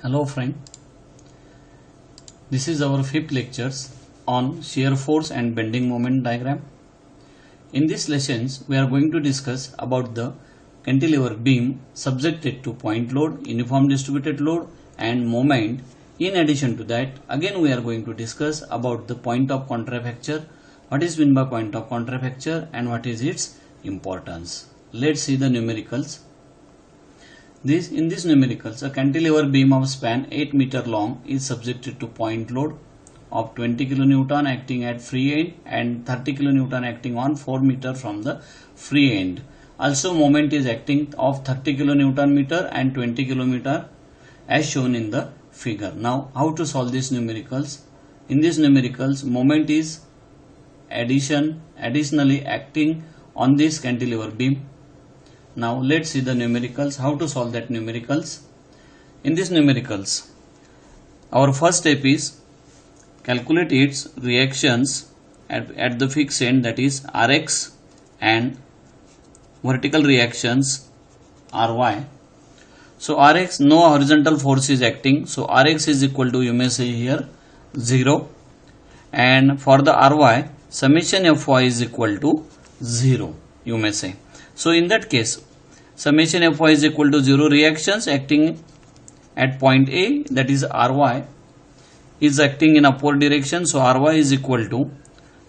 Hello friend, this is our fifth lectures on shear force and bending moment diagram. In these lessons we are going to discuss about the cantilever beam subjected to point load, uniform distributed load and moment. In addition to that, again we are going to discuss about the point of contrafacture, what is meant by point of contrafacture and what is its importance. Let's see the numericals. In these numericals, a cantilever beam of span 8 meter long is subjected to point load of 20 kN acting at free end and 30 kN acting on 4 meter from the free end. Also moment is acting of 30 kN and 20 km as shown in the figure. Now how to solve these numericals? In these numericals, moment is additionally acting on this cantilever beam. Now let's see the numericals, how to solve that numericals. In this numericals, our first step is calculate its reactions at the fixed end, that is Rx, and vertical reactions Ry. So Rx, no horizontal force is acting, so Rx is equal to, you may say here, 0, and for the Ry, summation Fy is equal to 0, you may say. So in that case, summation Fy is equal to 0, reactions acting at point A, that is Ry, is acting in upward direction. So Ry is equal to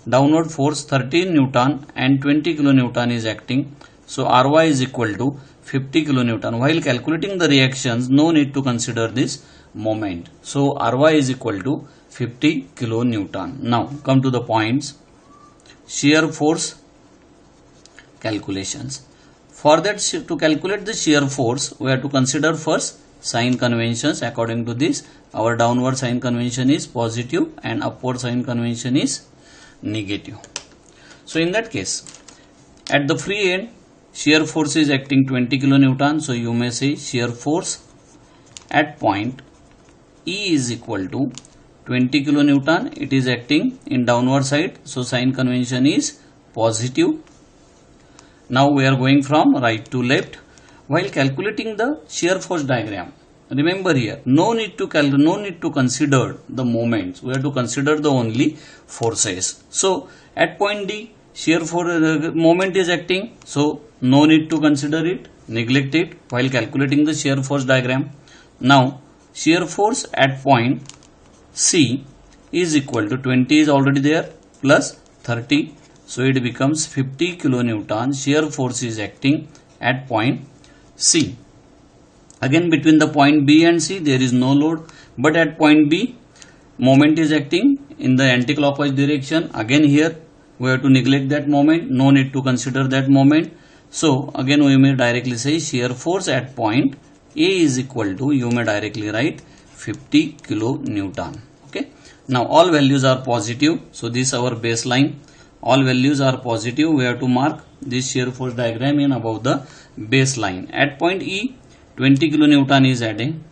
downward force 13 Newton and 20 kilonewton is acting. So Ry is equal to 50 kilonewton. While calculating the reactions, no need to consider this moment. So Ry is equal to 50 kilonewton. Now come to the points. Shear force calculations. For that, to calculate the shear force, we have to consider first sign conventions. According to this, our downward sign convention is positive and upward sign convention is negative. So in that case, at the free end, shear force is acting 20 kilonewton. So you may say shear force at point E is equal to 20 kilonewton. It is acting in downward side. So sign convention is positive. Now we are going from right to left. While calculating the shear force diagram, remember here, no need to consider the moments. We have to consider the only forces. So at point D, shear force moment is acting. So no need to consider it, neglect it while calculating the shear force diagram. Now shear force at point C is equal to 20 is already there plus 30. So it becomes 50 kilonewton. Shear force is acting at point C. Again between the point B and C there is no load, but at point B moment is acting in the anti-clockwise direction. Again here we have to neglect that moment, no need to consider that moment. So again we may directly say shear force at point A is equal to, you may directly write 50 kilonewton. Okay. Now all values are positive. So this is our baseline. All values are positive. We have to mark this shear force diagram in above the baseline. At point E, 20 kilonewton is adding.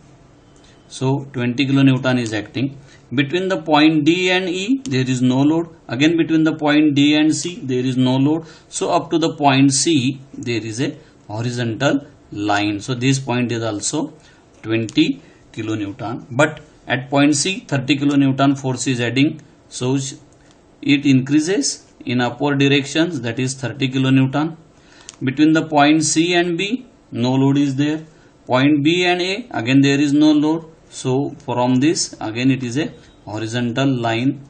So 20 kilonewton is acting. Between the point D and E, there is no load. Again between the point D and C, there is no load. So up to the point C, there is a horizontal line. So this point is also 20 kilonewton. But at point C, 30 kilonewton force is adding. So it increases in upward directions, that is 30 kilonewton. Between the point C and B, no load is there. Point B and A, again there is no load. So from this, again it is a horizontal line.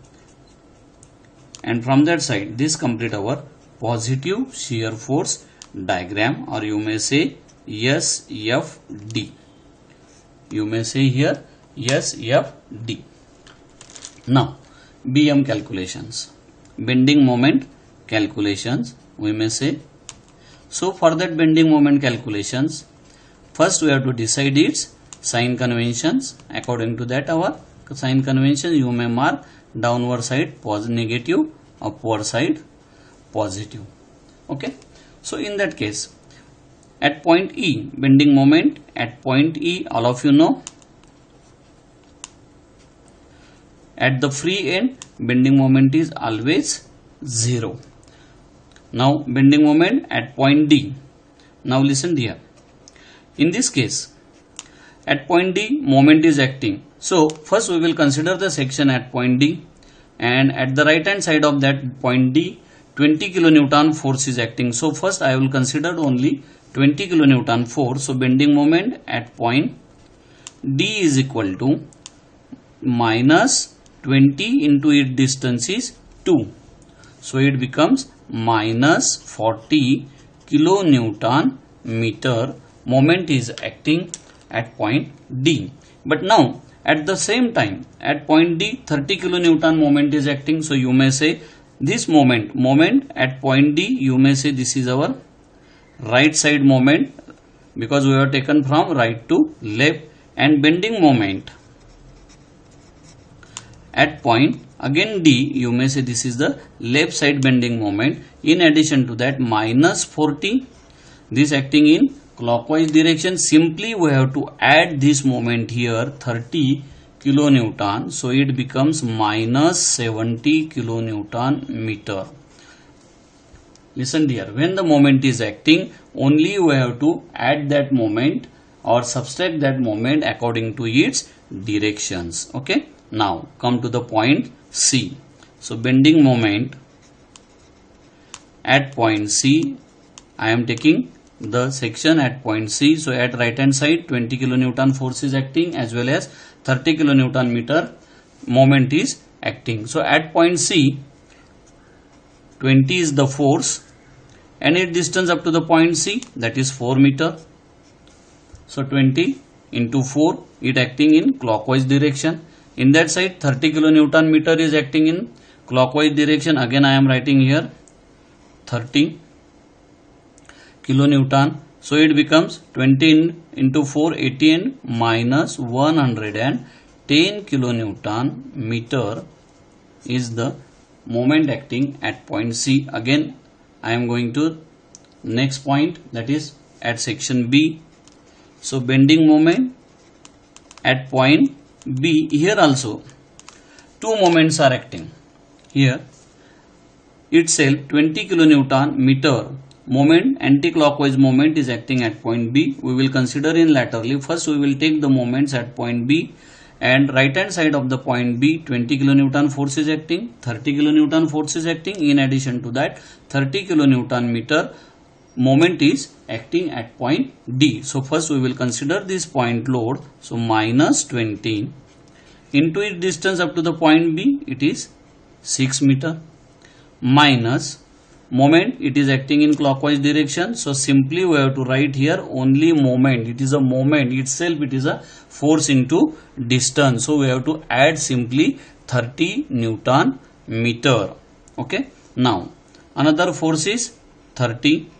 And from that side, this complete our positive shear force diagram, or you may say SFD. You may say here SFD. Now BM calculations. Bending moment calculations, we may say. So for that bending moment calculations, first we have to decide its sign conventions. According to that, our sign convention, you may mark downward side negative, upward side positive. Okay. So in that case, at point E, bending moment at point E, all of you know, at the free end, bending moment is always 0. Now bending moment at point D. Now listen here. In this case, At point D, moment is acting. So first we will consider the section at point D, and at the right hand side of that point D, 20 kilonewton force is acting. So first I will consider only 20 kilonewton force. So bending moment at point D is equal to minus 20 into its distance is 2. So it becomes minus 40 kilonewton meter. Moment is acting at point D. But now at the same time at point D, 30 kilonewton moment is acting. So you may say this moment at point D, you may say this is our right side moment, because we have taken from right to left. And bending moment at point again D, you may say this is the left side bending moment. In addition to that, minus 40, this acting in clockwise direction. Simply we have to add this moment here, 30 kilonewton. So it becomes minus 70 kilonewton meter. Listen dear, when the moment is acting, only we have to add that moment or subtract that moment according to its directions. Okay. Now come to the point C. So bending moment at point C, I am taking the section at point C. So at right hand side, 20 kilonewton force is acting as well as 30 kilonewton meter moment is acting. So at point C, 20 is the force and its distance up to the point C, that is 4 meter. So 20 into 4, it acting in clockwise direction. In that side, 30 kilonewton meter is acting in clockwise direction. Again I am writing here 30 kilonewton. So it becomes 20 into 4, 80 and minus 110 kilonewton meter is the moment acting at point C. Again I am going to next point, that is at section B. So bending moment at point B, here also two moments are acting. Here itself 20 kilonewton meter moment, anti-clockwise moment is acting at point B. We will consider in laterally. First we will take the moments at point B, and right hand side of the point B, 20 kilonewton force is acting, 30 kilonewton force is acting. In addition to that, 30 kilonewton meter moment is acting at point D. So first we will consider this point load. So minus 20 into its distance up to the point B, it is 6 meter, minus moment, it is acting in clockwise direction. So simply we have to write here only moment. It is a moment itself, it is a force into distance. So we have to add simply 30 Newton meter. Okay. Now another force is 30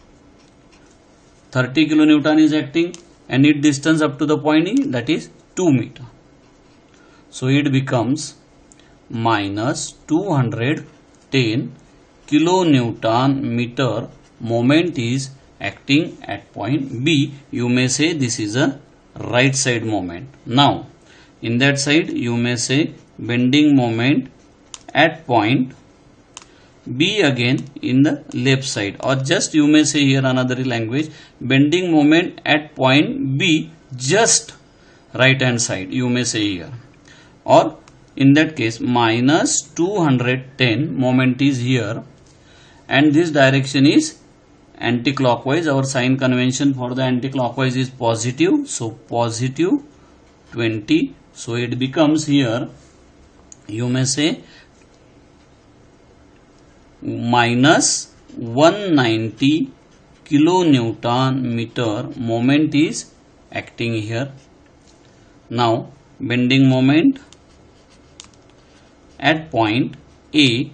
kilonewton is acting, and its distance up to the point E, that is 2 meter. So it becomes minus 210 kilonewton meter moment is acting at point B. You may say this is a right side moment. Now in that side you may say bending moment at point B again in the left side, or just you may say here another language, bending moment at point B just right hand side, you may say here, or in that case minus 210 moment is here, and this direction is anti-clockwise. Our sign convention for the anti-clockwise is positive, so positive 20. So it becomes here, you may say minus 190 kilonewton meter moment is acting here. Now bending moment at point A.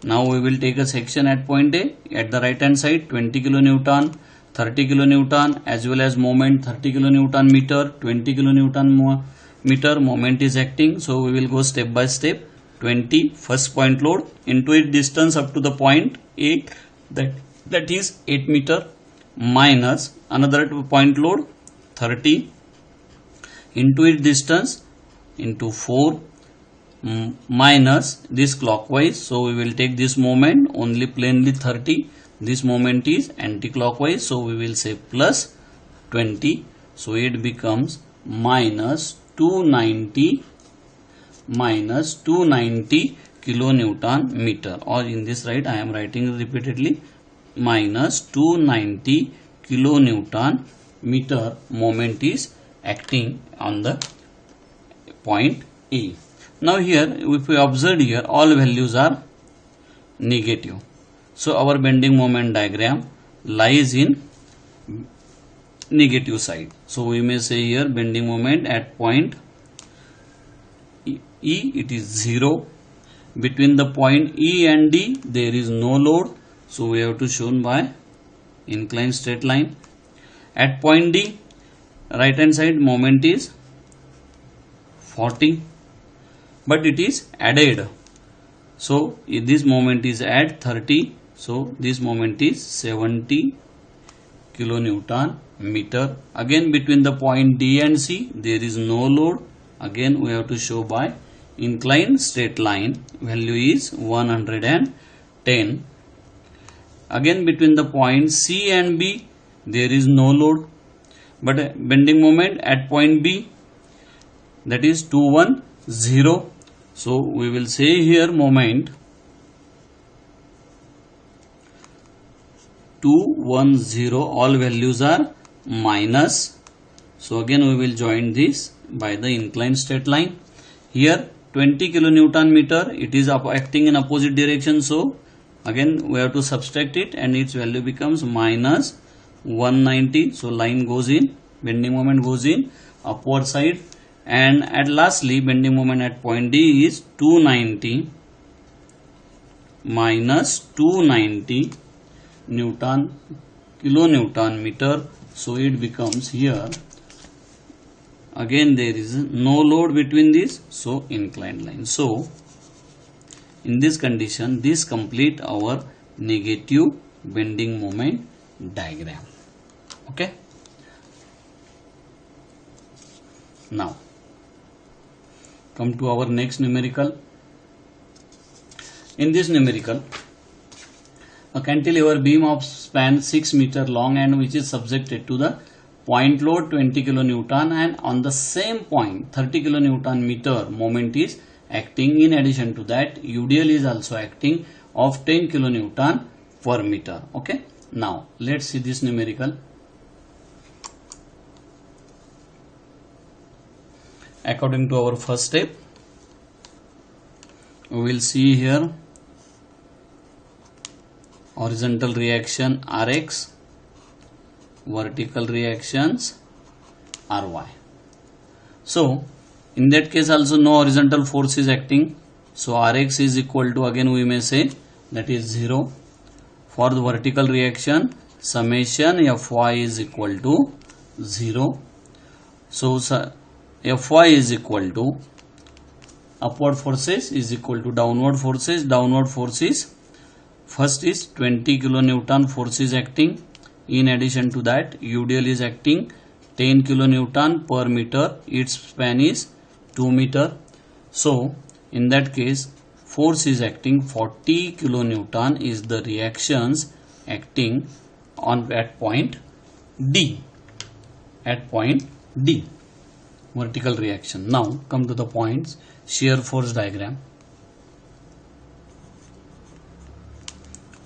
Now we will take a section at point A. At the right hand side, 20 kilonewton, 30 kilonewton as well as moment 30 kilonewton meter, 20 kilonewton meter moment is acting. So we will go step by step. 20 first point load into its distance up to the point A, that is 8 meter, minus another point load 30 into its distance into 4 minus this clockwise. So we will take this moment only plainly 30. This moment is anti-clockwise, so we will say plus 20. So it becomes minus 290 kilonewton meter, or in this right I am writing repeatedly minus 290 kilonewton meter moment is acting on the point A. Now here if we observe here, all values are negative, so our bending moment diagram lies in negative side. So we may say here bending moment at point E, it is 0. Between the point E and D there is no load, so we have to shown by inclined straight line. At point D, right hand side moment is 40, but it is added, so this moment is add 30, so this moment is 70 kilonewton meter. Again between the point D and C there is no load, again we have to show by inclined straight line, value is 110. Again between the point C and B there is no load, but bending moment at point B, that is 210. So we will say here moment 210, all values are minus. So again we will join this by the inclined straight line. Here 20 kilonewton meter, it is acting in opposite direction, so again we have to subtract it and its value becomes minus 190. So line goes in, bending moment goes in upward side, and at lastly bending moment at point D is 290 minus 290 kilonewton meter. So it becomes here, again there is no load between this, so inclined line. So in this condition, this complete our negative bending moment diagram. Okay. Now come to our next numerical. In this numerical, a cantilever beam of span 6 meter long and which is subjected to the point load 20 kilonewton, and on the same point 30 kilonewton meter moment is acting. In addition to that, UDL is also acting of 10 kilonewton per meter. Okay. Now let's see this numerical. According to our first step, we will see here horizontal reaction Rx, vertical reactions Ry. So in that case also no horizontal force is acting, so Rx is equal to, again we may say, that is 0. For the vertical reaction, summation Fy is equal to 0. So Fy is equal to upward forces is equal to downward forces. Downward forces, first is 20 kilonewton force is acting. In addition to that, UDL is acting 10 kilonewton per meter. Its span is 2 meter. So in that case, force is acting 40 kilonewton is the reactions acting on at point D. At point D, vertical reaction. Now come to the points. Shear force diagram.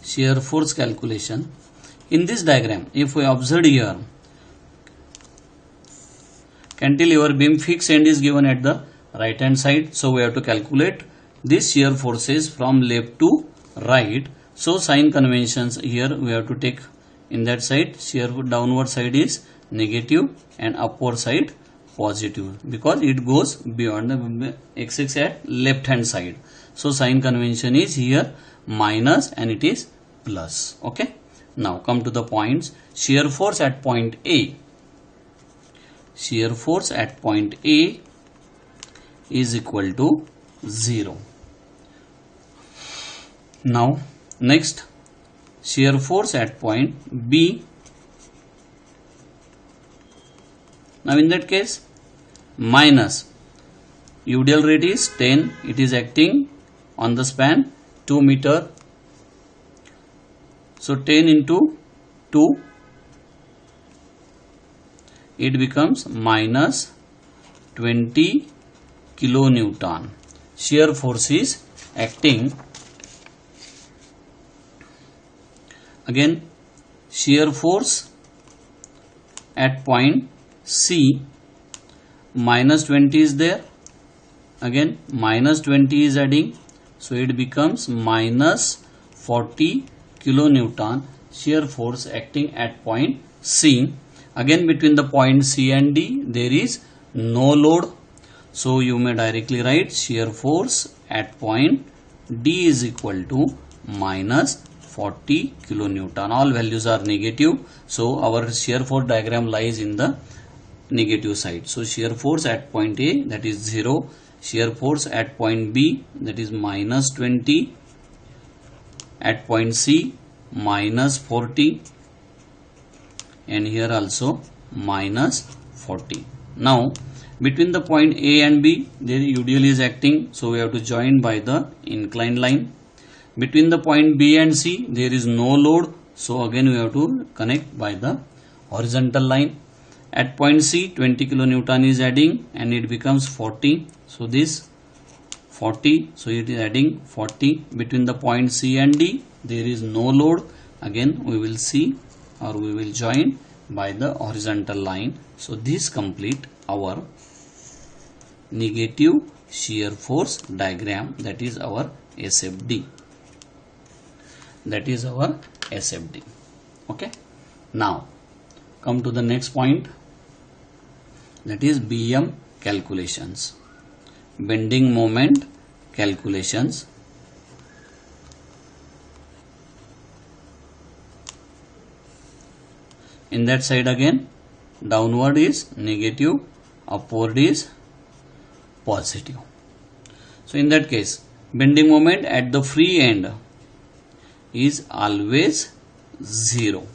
Shear force calculation. In this diagram, if we observe here, cantilever beam fixed end is given at the right hand side, so we have to calculate this shear forces from left to right. So sign conventions here we have to take. In that side, shear downward side is negative and upward side positive, because it goes beyond the x-axis at left hand side. So sign convention is here minus and it is plus. Okay. Now come to the points. Shear force at point A. Shear force at point A is equal to 0. Now next, shear force at point B. Now in that case, minus UDL rate is 10, it is acting on the span 2 meter. So 10 into 2, it becomes minus 20 kilonewton. Shear force is acting. Again, shear force at point C, minus 20 is there. Again, minus 20 is adding, so it becomes minus 40 kilonewton shear force acting at point C. Again, between the point C and D there is no load, so you may directly write shear force at point D is equal to minus 40 kilonewton. All values are negative, so our shear force diagram lies in the negative side. So shear force at point A, that is 0, shear force at point B, that is minus 20, at point C minus 40, and here also minus 40. Now between the point A and B there UDL is acting, so we have to join by the inclined line. Between the point B and C there is no load, so again we have to connect by the horizontal line. At point C 20 kilonewton is adding and it becomes 40, so this 40, so it is adding 40. Between the point C and D there is no load, again we will see or we will join by the horizontal line. So this complete our negative shear force diagram, that is our SFD. That is our SFD. Okay. Now come to the next point, that is BM calculations, bending moment calculations. In that side again downward is negative, upward is positive. So in that case bending moment at the free end is always 0.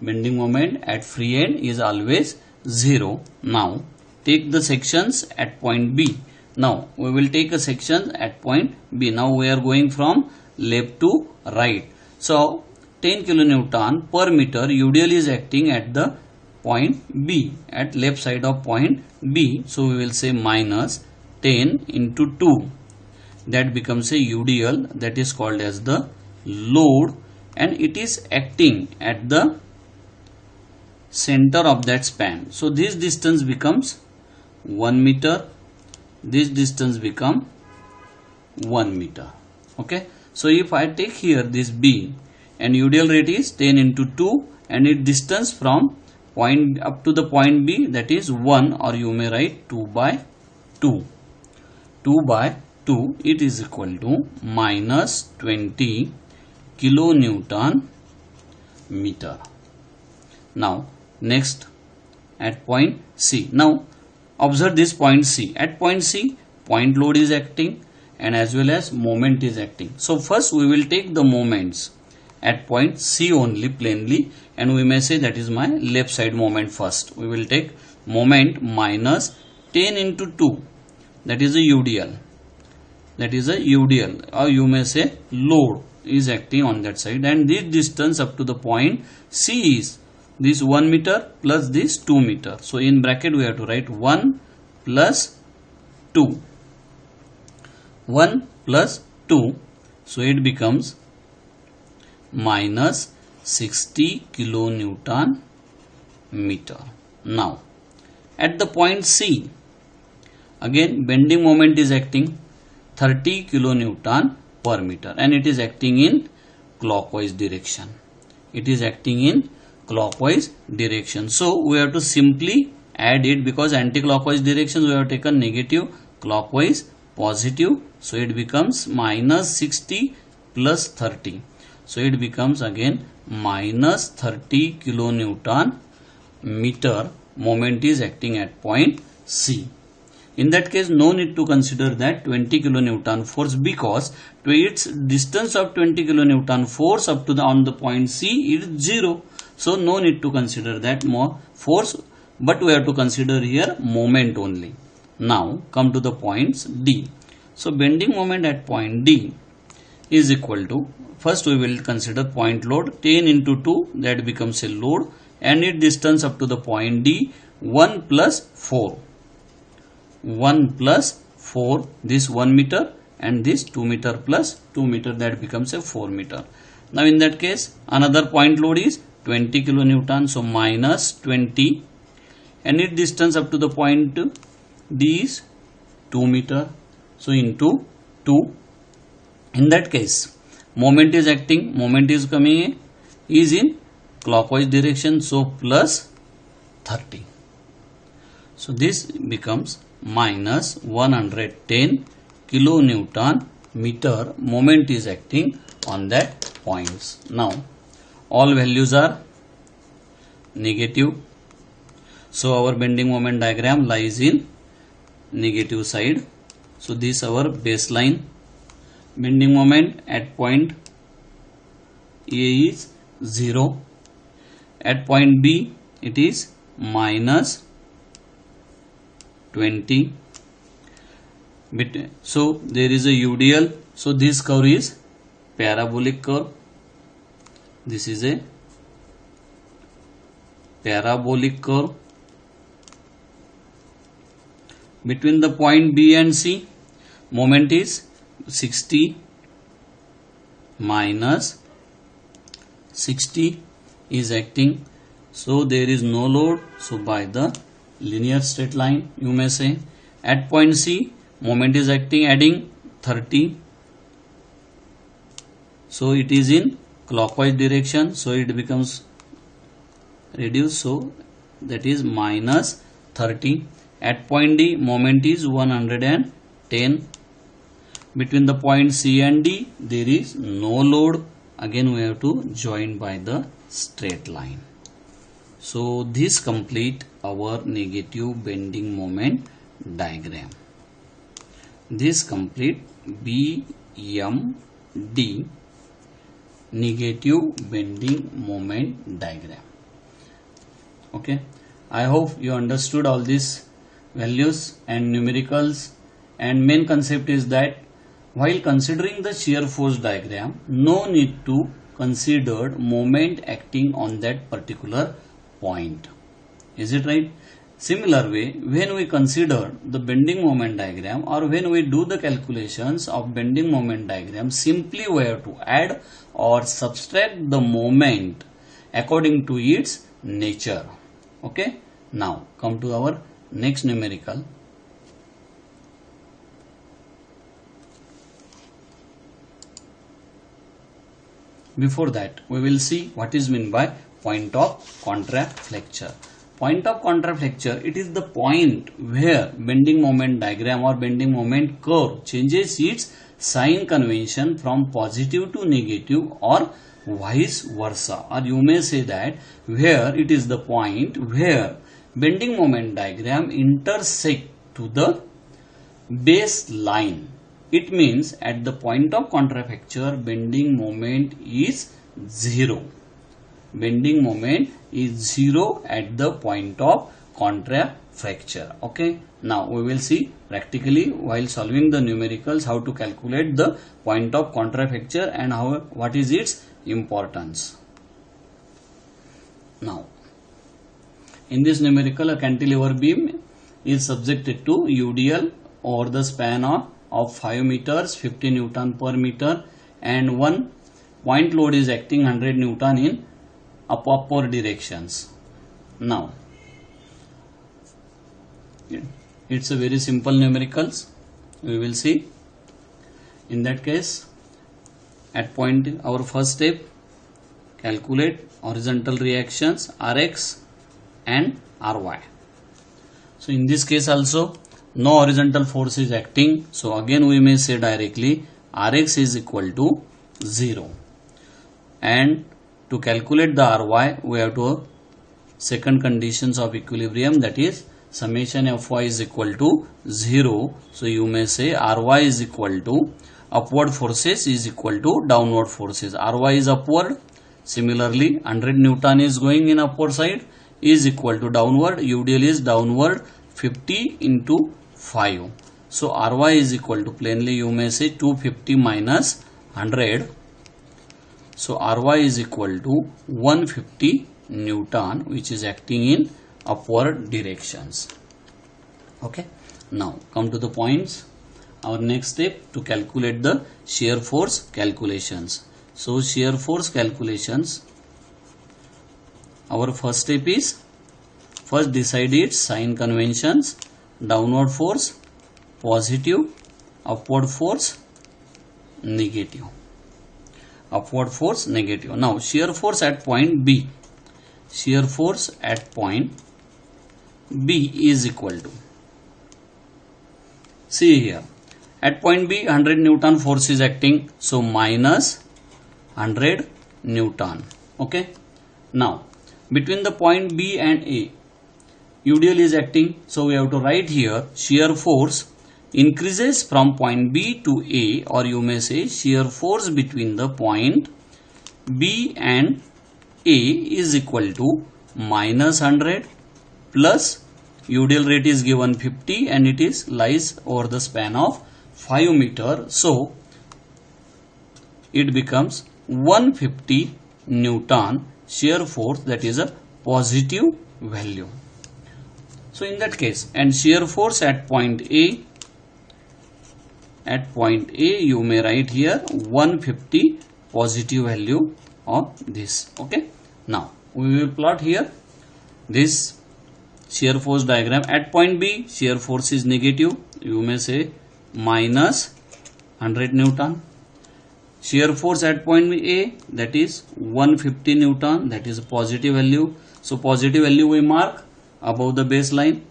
Bending moment at free end is always 0. Now take the sections at point B. Now we will take a section at point B. Now we are going from left to right. So 10 kilonewton per meter UDL is acting at the point B, at left side of point B. So we will say minus 10 into 2. That becomes a UDL, that is called as the load, and it is acting at the center of that span. So this distance becomes 1 meter, this distance become 1 meter. Okay. So if I take here this B and UDL rate is 10 into 2 and its distance from point up to the point B, that is 1, or you may write 2 by 2. 2 by 2, it is equal to minus 20 kilonewton meter. Now next at point C. Now observe this point C. At point C point load is acting and as well as moment is acting. So first we will take the moments at point C only plainly, and we may say that is my left side moment first. We will take moment minus 10 into 2, that is a UDL. That is a UDL, or you may say load is acting on that side, and this distance up to the point C is this 1 meter plus this 2 meter. So in bracket we have to write 1 plus 2. 1 plus 2. So it becomes minus 60 kilonewton meter. Now at the point C again bending moment is acting 30 kilonewton per meter, and it is acting in clockwise direction. It is acting in clockwise direction. So we have to simply add it, because anti-clockwise directions we have taken negative, clockwise positive. So it becomes minus 60 plus 30. So it becomes again minus 30 kilonewton meter moment is acting at point C. In that case no need to consider that 20 kilonewton force, because to its distance of 20 kilonewton force up to the on the point C is 0. So no need to consider that more force, but we have to consider here moment only. Now come to the points D. So bending moment at point D is equal to, first we will consider point load 10 into 2, that becomes a load, and its distance up to the point D 1 plus 4. 1 plus 4, this 1 meter, and this 2 meter plus 2 meter, that becomes a 4 meter. Now in that case, another point load is 20 kilonewton, so minus 20, and its distance up to the point D is 2 meter, so into 2. In that case, moment is acting, moment is coming, is in clockwise direction, so plus 30. So this becomes minus 110 kilonewton meter moment is acting on that points. Now all values are negative, so our bending moment diagram lies in negative side. So this our baseline. Bending moment at point A is 0, at point B it is minus 20. So there is a UDL, so this curve is parabolic curve. This is a parabolic curve. Between the point B and C, moment is 60 minus 60 is acting, so there is no load, so by the linear straight line you may say. At point C, moment is acting, adding 30, so it is in clockwise direction, so it becomes reduced, so that is minus 30. At point D, moment is 110. Between the point C and D, there is no load. Again we have to join by the straight line. So this complete our negative bending moment diagram. This complete BMD, negative bending moment diagram. Okay, I hope you understood all these values and numericals, and main concept is that while considering the shear force diagram, no need to consider moment acting on that particular point. Is it right? Similar way, when we consider the bending moment diagram, or when we do the calculations of bending moment diagram, simply we have to add or subtract the moment according to its nature. Okay, now come to our next numerical. Before that, we will see what is meant by point of contraflexure. Point of contraflexure, it is the point where bending moment diagram or bending moment curve changes its sign convention from positive to negative or vice versa, or you may say that where it is the point where bending moment diagram intersect to the baseline. It means at the point of contraflexure, bending moment is 0. Bending moment is 0 at the point of contraflexure. Okay, now we will see practically while solving the numericals how to calculate the point of contraflexure and what is its importance. Now, in this numerical, a cantilever beam is subjected to UDL over the span of 5 meters, 50 Newton per meter, and one point load is acting 100 Newton in upward directions. Now, it's a very simple numericals. We will see. In that case, at point, our first step, calculate horizontal reactions Rx and Ry. So in this case also, no horizontal force is acting, so again we may say directly Rx is equal to 0, and to calculate the Ry we have to second conditions of equilibrium, that is summation Fy is equal to 0. So you may say Ry is equal to upward forces is equal to downward forces. Ry is upward, similarly 100 Newton is going in upward side is equal to downward, UDL is downward 50 into 5. So Ry is equal to, plainly you may say 250 minus 100. So Ry is equal to 150 Newton, which is acting in upward directions. Okay. Now come to the points. Our next step to calculate the shear force calculations. So shear force calculations, our first step is first decide its sign conventions. Downward force positive, upward force negative. Upward force negative. Now shear force at point B. Shear force at point B is equal to, see here, at point B 100 Newton force is acting, so minus 100 Newton. Okay. Now between the point B and A, UDL is acting, so we have to write here shear force increases from point B to A, or you may say shear force between the point B and A is equal to minus 100 plus UDL rate is given 50 and it is lies over the span of 5 meter, so it becomes 150 Newton shear force, that is a positive value. So in that case, and shear force at point A, you may write here 150 positive value of this. Okay. Now we will plot here this shear force diagram. At point B, shear force is negative, you may say minus 100 Newton. Shear force at point A, that is 150 Newton, that is a positive value. So positive value we mark above the baseline,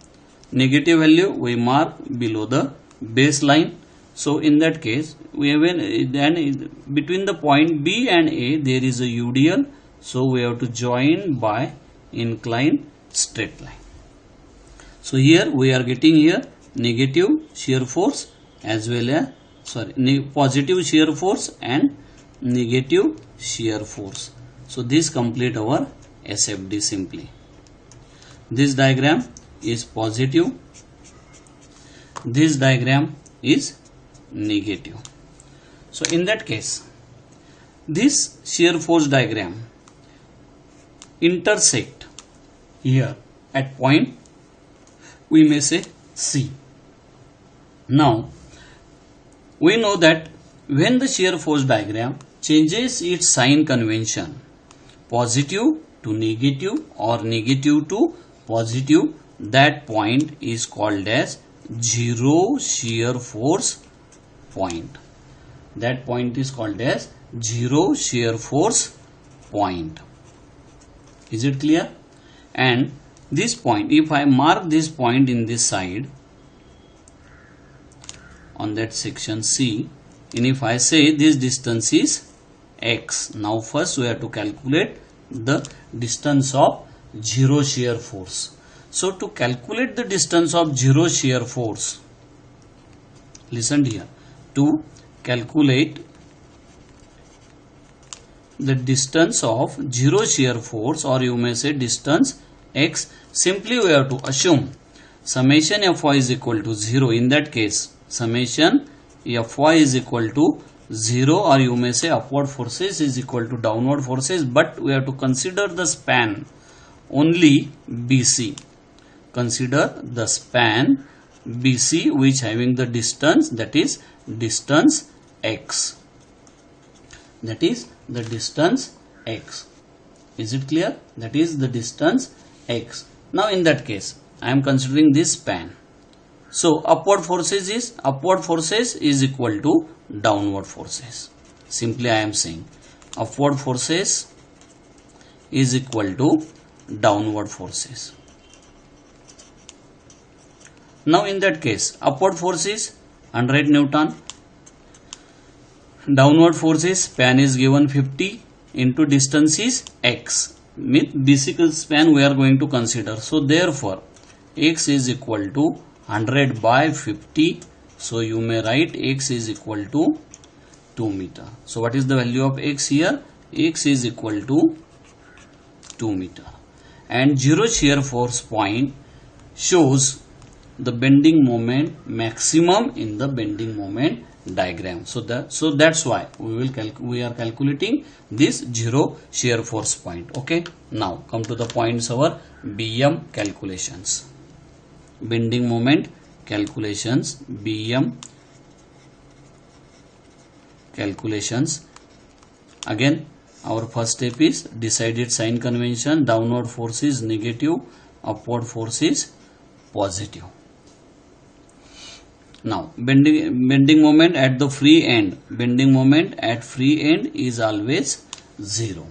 negative value we mark below the baseline. So in that case, we have then between the point B and A there is a UDL, so we have to join by inclined straight line. So here we are getting here negative shear force as well as positive shear force and negative shear force. So this complete our SFD simply. This diagram is positive, this diagram is negative. So in that case, this shear force diagram intersect here at point, we may say C. Now we know that when the shear force diagram changes its sign convention, positive to negative or negative to positive, that point is called as zero shear force point. That point is called as zero shear force point. Is it clear? And this point, if I mark this point in this side on that section C, and if I say this distance is x, now first we have to calculate the distance of zero shear force. So to calculate the distance of zero shear force, listen here, to calculate the distance of zero shear force, or you may say distance x, simply we have to assume summation Fy is equal to 0. In that case, summation Fy is equal to 0, or you may say upward forces is equal to downward forces, but we have to consider the span only BC. Consider the span BC which having the distance, that is distance x. That is the distance x. Is it clear? That is the distance x. Now in that case, I am considering this span. So upward forces is equal to downward forces. Simply I am saying upward forces is equal to downward forces. Now in that case, upward force is 100 Newton, downward forces span is given 50 into distance is x. With basic span we are going to consider. So therefore x is equal to 100 by 50. So you may write x is equal to 2 meter. So what is the value of x here? X is equal to 2 meter. And zero shear force point shows the bending moment maximum in the bending moment diagram. So that's why we are calculating this zero shear force point. Okay. Now come to the points our BM calculations. Bending moment calculations, BM calculations. Again, our first step is decide its sign convention. Downward force is negative, upward force is positive. Now, bending moment at the free end. Bending moment at free end is always 0.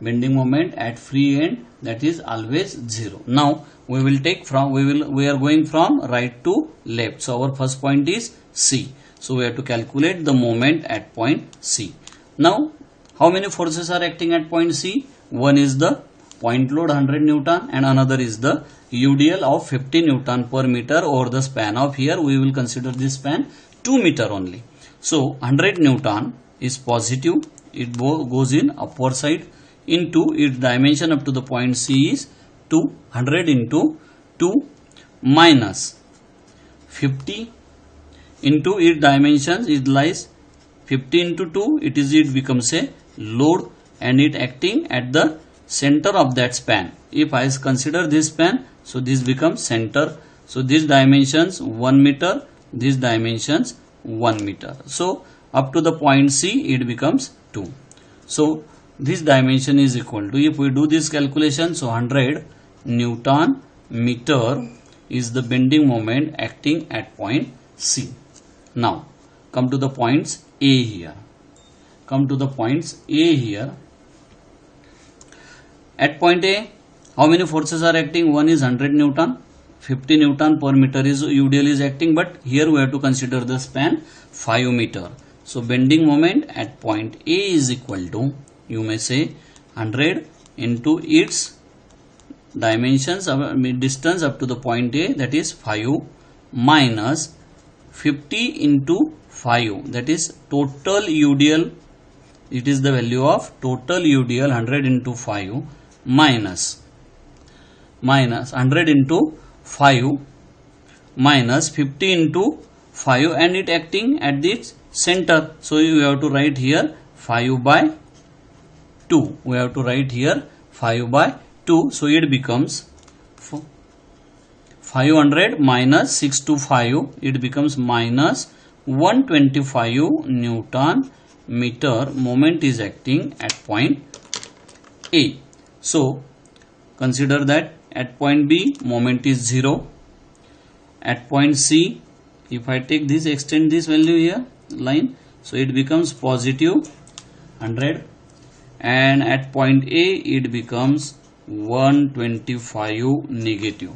Bending moment at free end, that is always 0. Now, we will take from, we are going from right to left. So, our first point is C. So, we have to calculate the moment at point C. Now, how many forces are acting at point C? One is the point load 100 Newton and another is the UDL of 50 Newton per meter over the span of, here we will consider this span 2 meter only. So, 100 Newton is positive, it goes in upward side, into its dimension up to the point C is 200 into 2 minus 50 into its dimensions, it lies 50 into 2, it becomes a load and it acting at the center of that span. If I consider this span, so this becomes center. So this dimensions 1 meter, this dimensions 1 meter. So up to the point C it becomes 2. So this dimension is equal to, if we do this calculation, so 100 Newton meter is the bending moment acting at point C. Now come to the points A here. Come to the points A here. At point A, how many forces are acting? One is 100 Newton, 50 Newton per meter is UDL is acting, but here we have to consider the span 5 meter. So bending moment at point A is equal to, you may say, 100 into its dimensions, distance up to the point A, that is 5, minus 50 into 5, that is total UDL, it is the value of total UDL 100 into 5 minus 100 into 5 minus 50 into 5 and it acting at this center. So you have to write here 5 by 2. We have to write here 5 by 2. So it becomes 500 minus 6 to 5. It becomes minus 125 Newton meter. Moment is acting at point A. So consider that at point B moment is 0. At point C, if I take this, extend this value here line, so it becomes positive 100, and at point A it becomes 125 negative.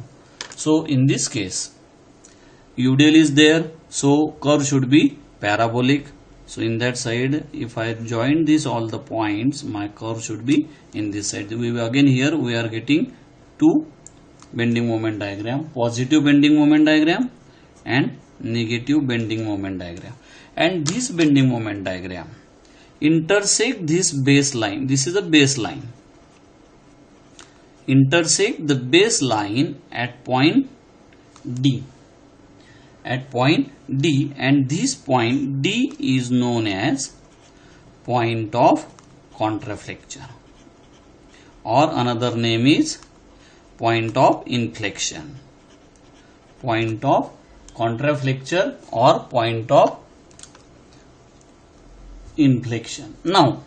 So in this case UDL is there, so curve should be parabolic. So in that side, if I join this all the points, my curve should be in this side. Again here we are getting two bending moment diagram, positive bending moment diagram and negative bending moment diagram. And this bending moment diagram intersect this baseline. This is a baseline. Intersect the baseline at point D. At point D, and this point D is known as point of contraflexure, or another name is point of inflection. Point of contraflexure or point of inflection. Now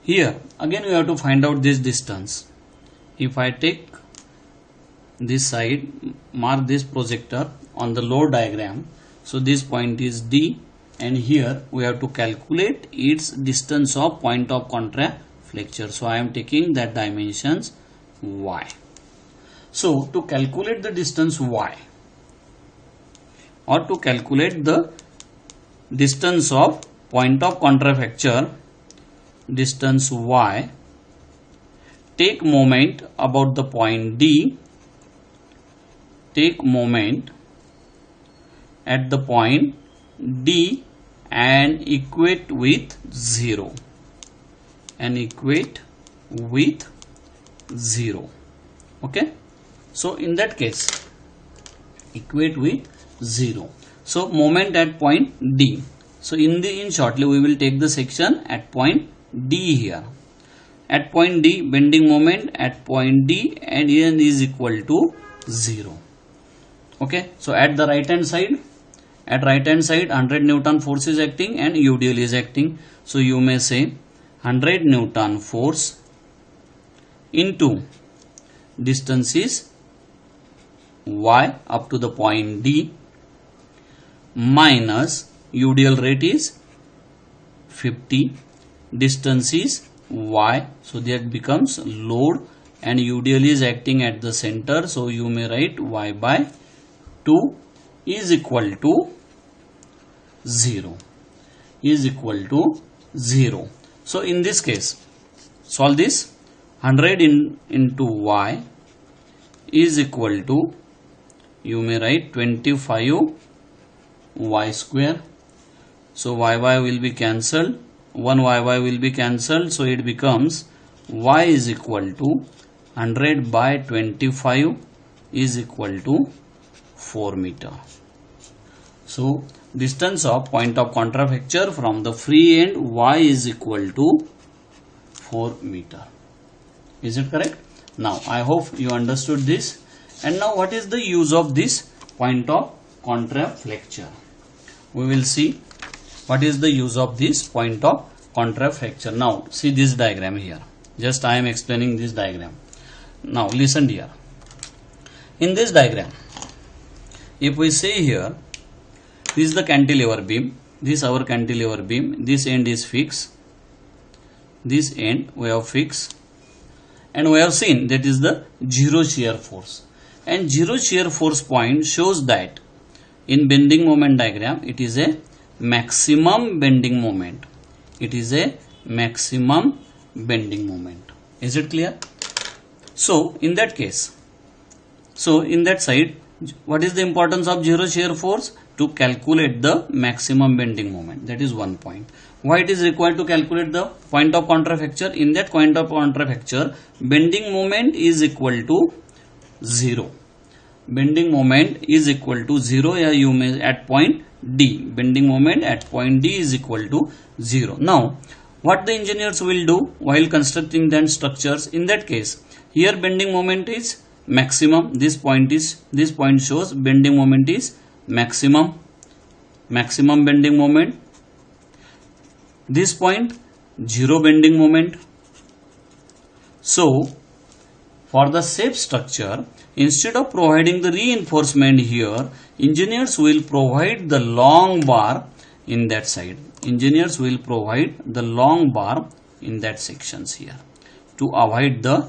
here again we have to find out this distance. If I take this side, mark this projector on the load diagram, so this point is D, and here we have to calculate its distance of point of contraflexure. So I am taking that dimensions y. So to calculate the distance y, or to calculate the distance of point of contraflexure, distance y, take moment about the point D, take moment at the point D and equate with 0, and equate with 0. Okay, so in that case equate with 0. So moment at point D. So in shortly we will take the section at point D here. At point D, bending moment at point D and N is equal to 0. Okay, so at the right hand side, 100 Newton force is acting and UDL is acting. So you may say 100 Newton force into distance is y up to the point D minus UDL rate is 50, distance is y, so that becomes load and UDL is acting at the center, so you may write y by 2 is equal to 0, So in this case, solve this. 100 into y is equal to, you may write 25 y square. So y will be cancelled, 1 y will be cancelled, so it becomes y is equal to 100 by 25 is equal to 4 meter. So distance of point of contrafracture from the free end y is equal to 4 meter. Is it correct? Now I hope you understood this. And now what is the use of this point of contrafracture? We will see what is the use of this point of contrafracture. Now see this diagram here. Just I am explaining this diagram. Now listen here. In this diagram, if we say here, this is the cantilever beam, this our cantilever beam, this end is fixed, this end we have fixed, and we have seen that is the zero shear force, and zero shear force point shows that in bending moment diagram it is a maximum bending moment. It is a maximum bending moment. Is it clear? So in that case, so in that side, what is the importance of zero shear force? To calculate the maximum bending moment. That is one point. Why it is required to calculate the point of contrafracture? In that point of contrafracture, bending moment is equal to 0. Bending moment is equal to 0. Yeah, you may at point D. Bending moment at point D is equal to 0. Now, what the engineers will do while constructing then structures? In that case, here bending moment is maximum. This point shows bending moment is maximum bending moment. This point, zero bending moment. So for the safe structure, instead of providing the reinforcement here, engineers will provide the long bar in that side. Engineers will provide the long bar in that sections here to avoid the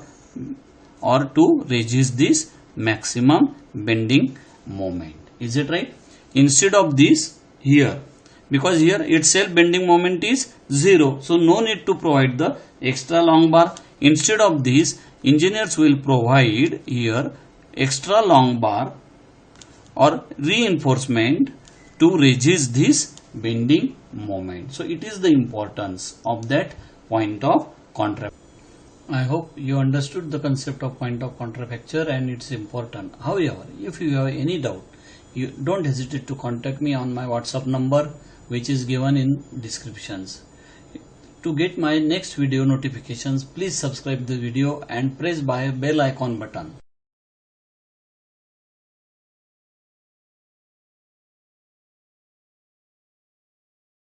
or to resist this maximum bending moment. Is it right? Instead of this here, because here itself bending moment is 0, so no need to provide the extra long bar. Instead of this, engineers will provide here extra long bar or reinforcement to resist this bending moment. So it is the importance of that point of contrafracture. I hope you understood the concept of point of contrafracture and its important. However, if you have any doubt, you don't hesitate to contact me on my WhatsApp number, which is given in descriptions. To get my next video notifications, please subscribe the video and press by bell icon button.